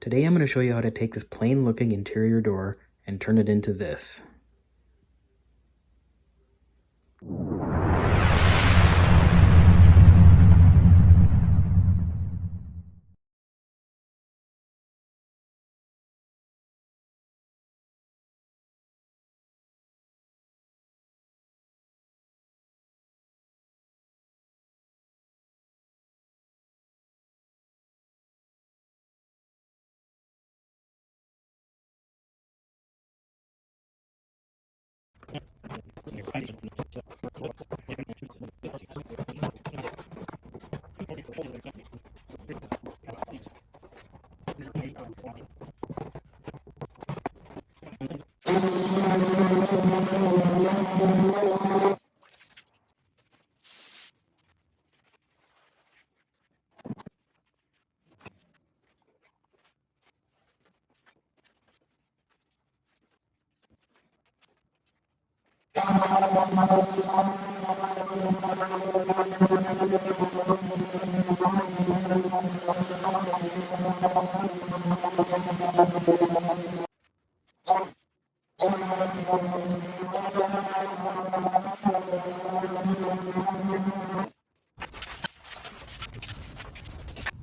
Today I'm going to show you how to take this plain looking interior door and turn it into this.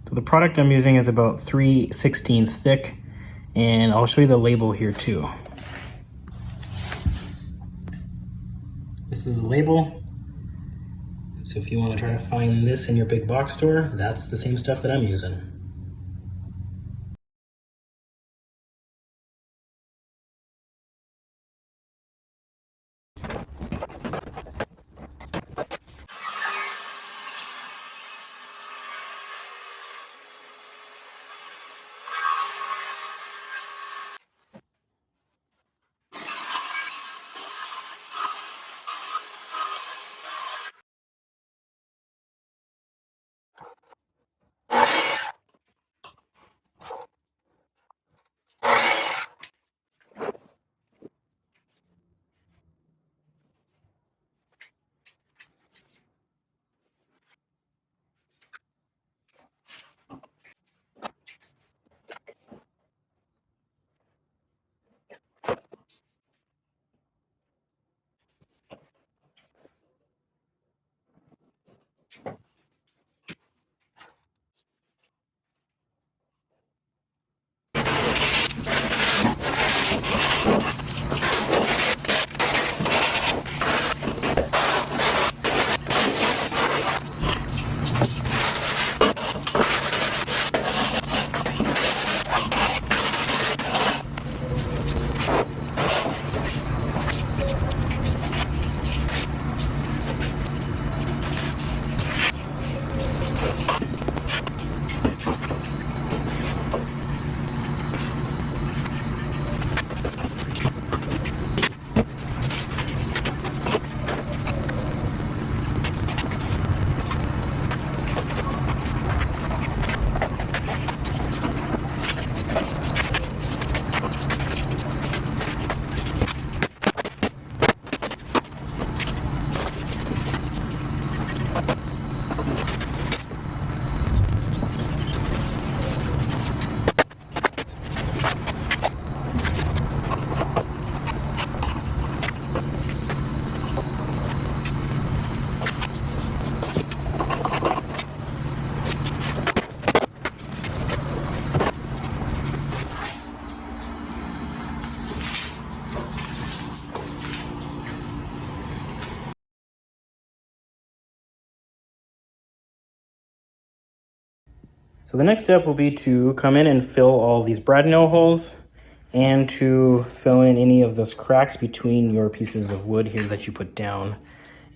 So the product I'm using is about 3/16 thick, and I'll show you the label here too. This is the label. So if you want to try to find this in your big box store, that's the same stuff that I'm using. So the next step will be to come in and fill all these brad nail holes and to fill in any of those cracks between your pieces of wood here that you put down.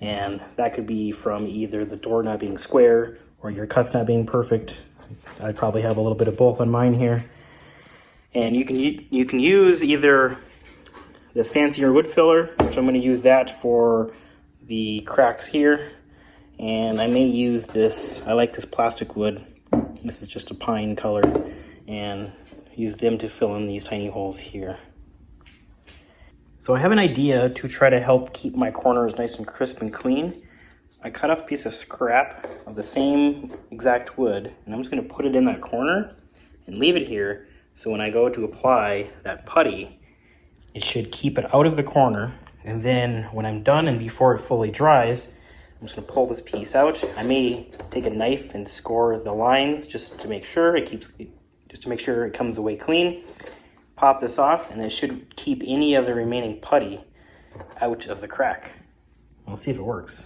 And that could be from either the door not being square or your cuts not being perfect. I probably have a little bit of both on mine here. And you can use either this fancier wood filler, which I'm going to use that for the cracks here. And I may use this, I like this plastic wood. This is just a pine color, and use them to fill in these tiny holes here. So I have an idea to try to help keep my corners nice and crisp and clean. I cut off a piece of scrap of the same exact wood, and I'm just going to put it in that corner and leave it here So when I go to apply that putty, it should keep it out of the corner. And then when I'm done and before it fully dries, I'm just gonna pull this piece out. I may take a knife and score the lines just to make sure it comes away clean. Pop this off, and it should keep any of the remaining putty out of the crack. We'll see if it works.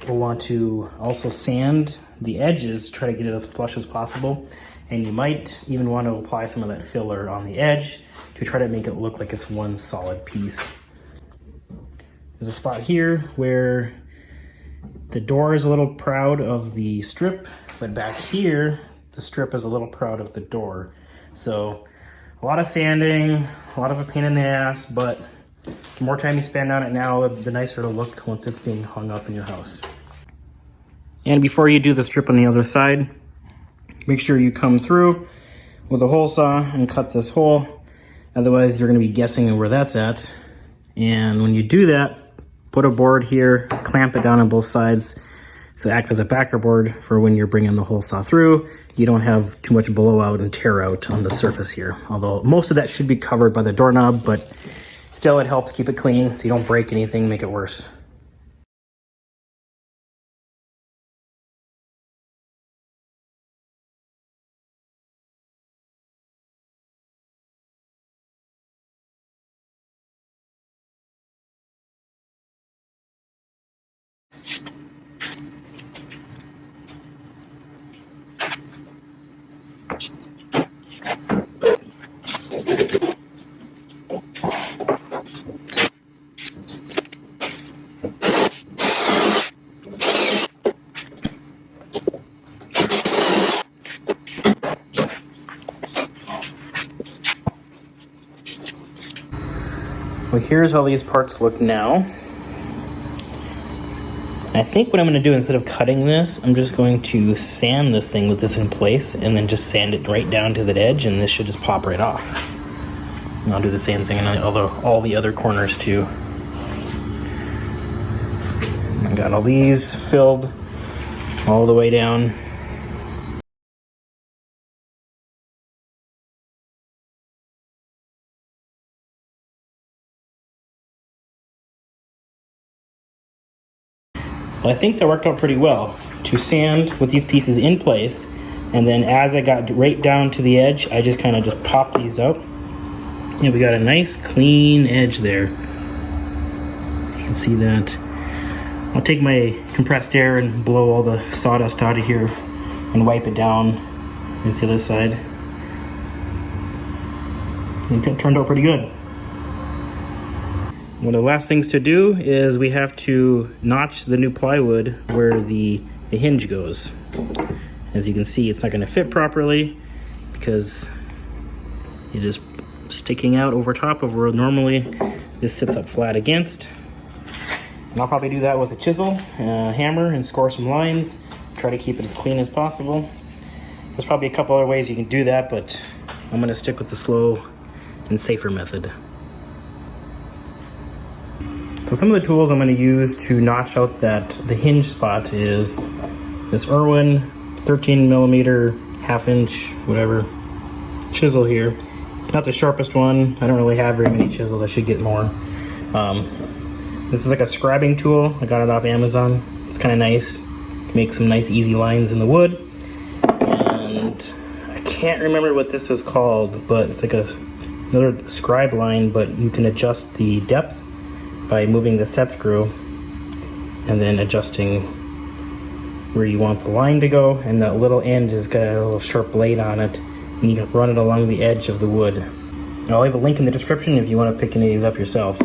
We'll want to also sand the edges, try to get it as flush as possible. And you might even want to apply some of that filler on the edge to try to make it look like it's one solid piece. There's a spot here where the door is a little proud of the strip, but back here, the strip is a little proud of the door. So a lot of sanding, a lot of a pain in the ass, but the more time you spend on it now, the nicer it'll look once it's being hung up in your house. And before you do the strip on the other side, make sure you come through with a hole saw and cut this hole. Otherwise, you're gonna be guessing where that's at. And when you do that, put a board here, clamp it down on both sides, so act as a backer board for when you're bringing the hole saw through. You don't have too much blowout and tear out on the surface here. Although most of that should be covered by the doorknob, but still it helps keep it clean so you don't break anything, make it worse. Well, here's how these parts look now. I think what I'm going to do, instead of cutting this, I'm just going to sand this thing with this in place and then just sand it right down to the edge, and this should just pop right off. And I'll do the same thing on all the other corners too. I got all these filled all the way down. Well, I think that worked out pretty well to sand with these pieces in place, and then as I got right down to the edge, I just kind of just popped these out, and we got a nice clean edge there. You can see that. I'll take my compressed air and blow all the sawdust out of here and wipe it down with the other side. I think that turned out pretty good. One of the last things to do is we have to notch the new plywood where the hinge goes. As you can see, it's not going to fit properly because it is sticking out over top of where normally this sits up flat against. And I'll probably do that with a chisel, a hammer, and score some lines. Try to keep it as clean as possible. There's probably a couple other ways you can do that, but I'm going to stick with the slow and safer method. So some of the tools I'm going to use to notch out the hinge spot is this Irwin 13mm, ½ inch, whatever, chisel here. It's not the sharpest one. I don't really have very many chisels. I should get more. This is like a scribing tool. I got it off Amazon. It's kind of nice. Make some nice easy lines in the wood. And I can't remember what this is called, but it's like another scribe line, but you can adjust the depth by moving the set screw and then adjusting where you want the line to go, and that little end has got a little sharp blade on it, and you can run it along the edge of the wood. I'll leave a link in the description if you want to pick any of these up yourself.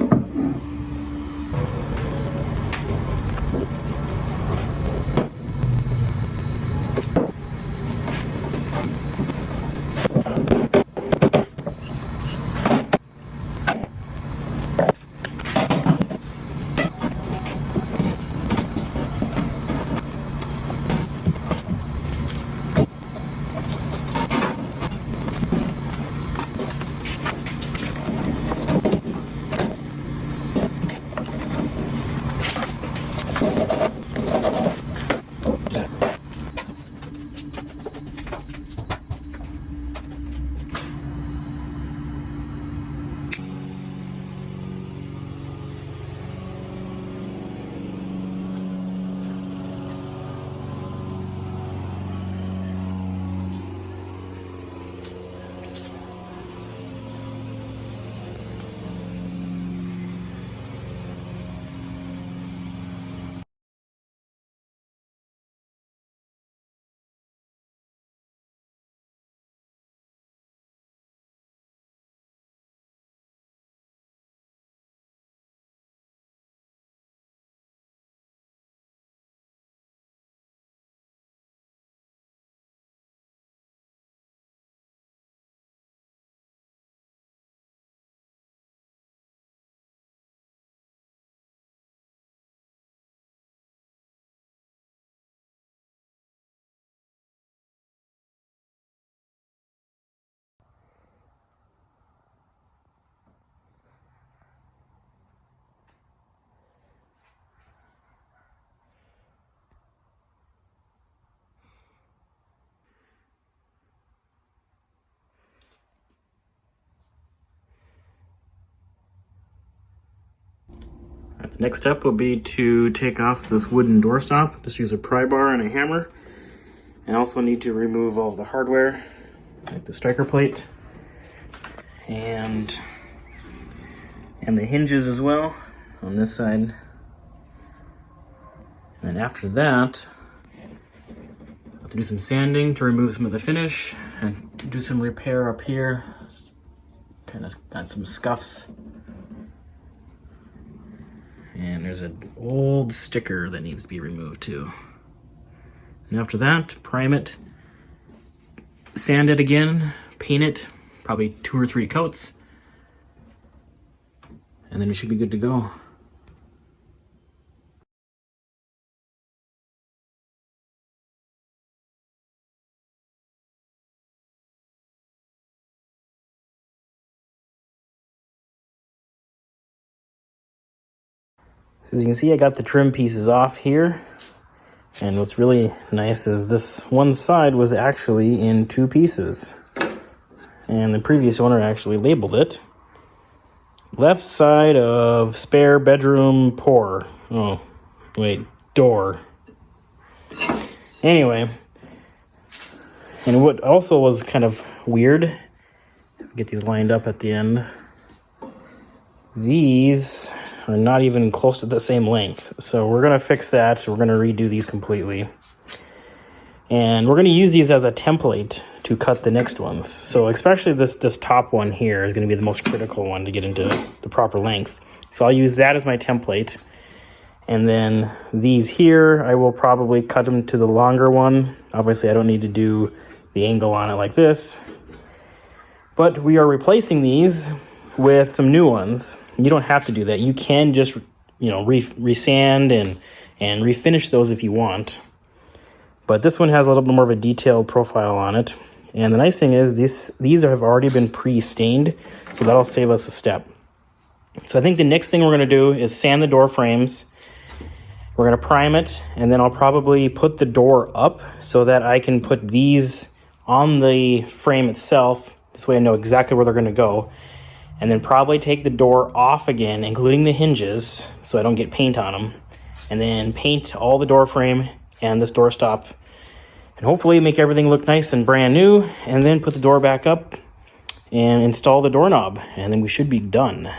Next step will be to take off this wooden doorstop. Just use a pry bar and a hammer. And also need to remove all of the hardware, like the striker plate and the hinges as well on this side. And after that, I have to do some sanding to remove some of the finish and do some repair up here. Kind of got some scuffs. And there's an old sticker that needs to be removed too. And after that, prime it, sand it again, paint it, probably 2 or 3 coats, and then it should be good to go. So as you can see, I got the trim pieces off here. And what's really nice is this one side was actually in 2 pieces. And the previous owner actually labeled it. Left side of spare bedroom pour. Oh, wait, door. Anyway. And what also was kind of weird, get these lined up at the end. These are not even close to the same length. So we're gonna fix that. We're gonna redo these completely. And we're gonna use these as a template to cut the next ones. So especially this top one here is gonna be the most critical one to get into the proper length. So I'll use that as my template. And then these here, I will probably cut them to the longer one. Obviously I don't need to do the angle on it like this. But we are replacing these with some new ones. You don't have to do that. You can just, resand and refinish those if you want. But this one has a little bit more of a detailed profile on it. And the nice thing is these have already been pre-stained, so that'll save us a step. So I think the next thing we're gonna do is sand the door frames. We're gonna prime it, and then I'll probably put the door up so that I can put these on the frame itself. This way I know exactly where they're gonna go. And then probably take the door off again, including the hinges, so I don't get paint on them. And then paint all the door frame and this door stop. And hopefully make everything look nice and brand new. And then put the door back up and install the doorknob. And then we should be done.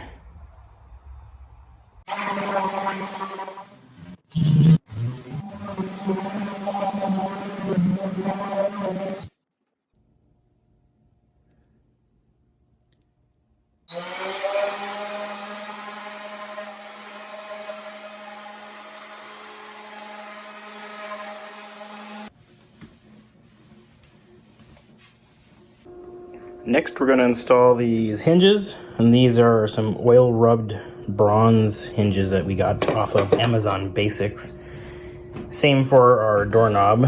Next, we're going to install these hinges, and these are some oil rubbed bronze hinges that we got off of Amazon Basics. Same for our doorknob.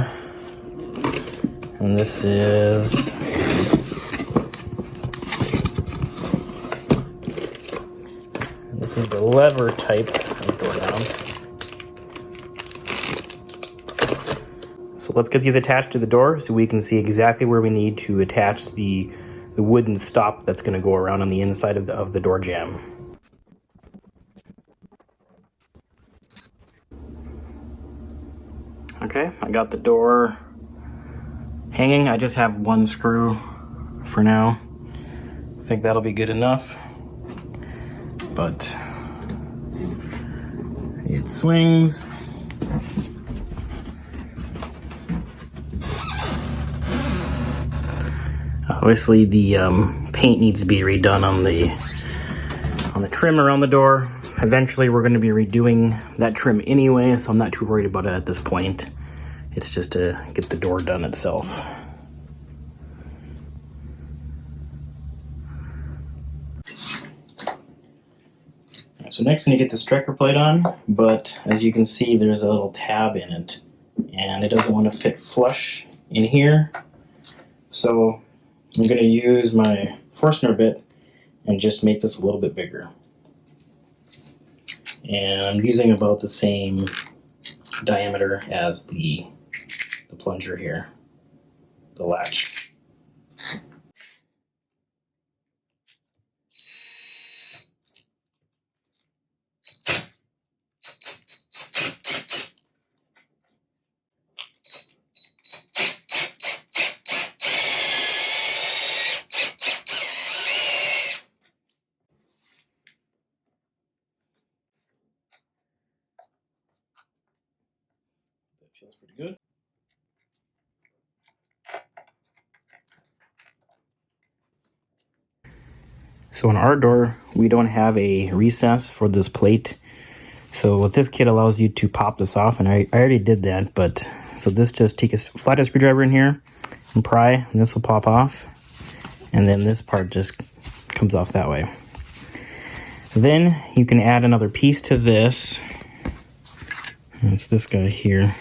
And this is the lever type of doorknob. So let's get these attached to the door so we can see exactly where we need to attach the wooden stop that's going to go around on the inside of the door jamb. Okay, I got the door hanging. I just have 1 screw for now. I think that'll be good enough. But it swings. Obviously the paint needs to be redone on the trim around the door. Eventually we're going to be redoing that trim anyway, so I'm not too worried about it at this point. It's just to get the door done itself. So next we need to get the striker plate on, but as you can see there's a little tab in it and it doesn't want to fit flush in here. So I'm going to use my Forstner bit and just make this a little bit bigger. And I'm using about the same diameter as the plunger here, the latch. Feels pretty good. So in our door, we don't have a recess for this plate. So what this kit allows you to pop this off, and I already did that, but so this just take a flathead screwdriver in here and pry, and this will pop off. And then this part just comes off that way. Then you can add another piece to this. It's this guy here.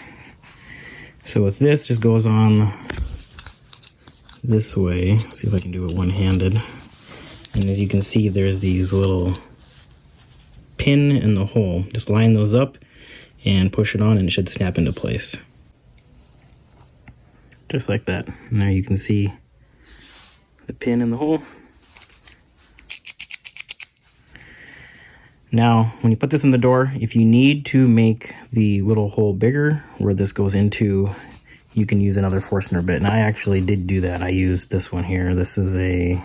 So with this, just goes on this way. Let's see if I can do it one-handed. And as you can see, there's these little pin in the hole. Just line those up and push it on and it should snap into place. Just like that. And there you can see the pin in the hole. Now, when you put this in the door, if you need to make the little hole bigger where this goes into, you can use another Forstner bit. And I actually did do that. I used this one here. This is a,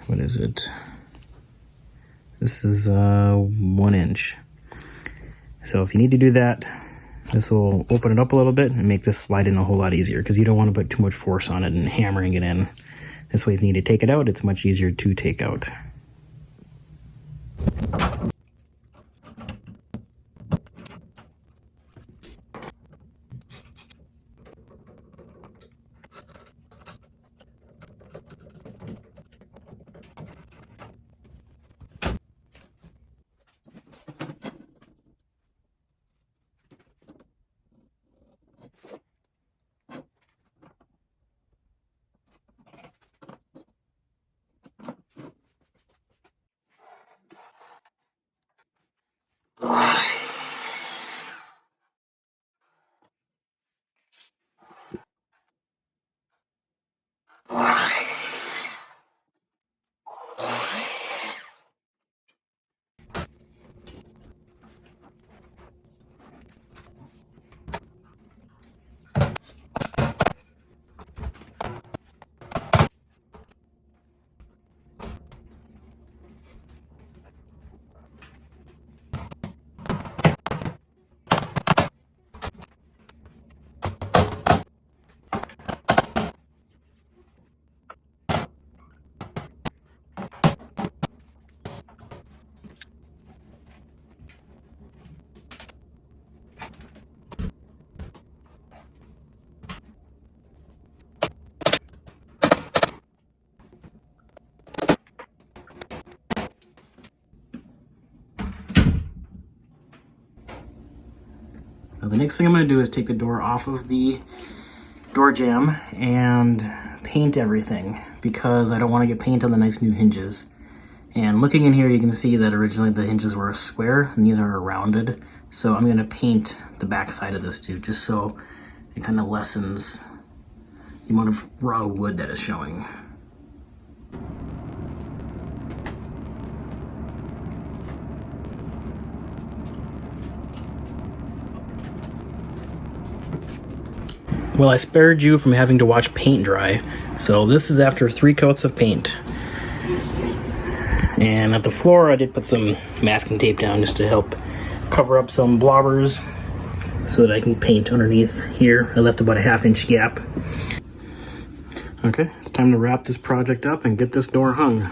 what is it? This is 1 inch. So if you need to do that, this will open it up a little bit and make this slide in a whole lot easier because you don't want to put too much force on it and hammering it in. This way, if you need to take it out, it's much easier to take out. Now the next thing I'm going to do is take the door off of the door jamb and paint everything because I don't want to get paint on the nice new hinges. And looking in here, you can see that originally the hinges were a square and these are rounded. So I'm going to paint the back side of this too, just so it kind of lessens the amount of raw wood that is showing. Well, I spared you from having to watch paint dry. So this is after 3 coats of paint. And at the floor, I did put some masking tape down just to help cover up some blobbers so that I can paint underneath here. I left about a 1/2 inch gap. Okay, it's time to wrap this project up and get this door hung.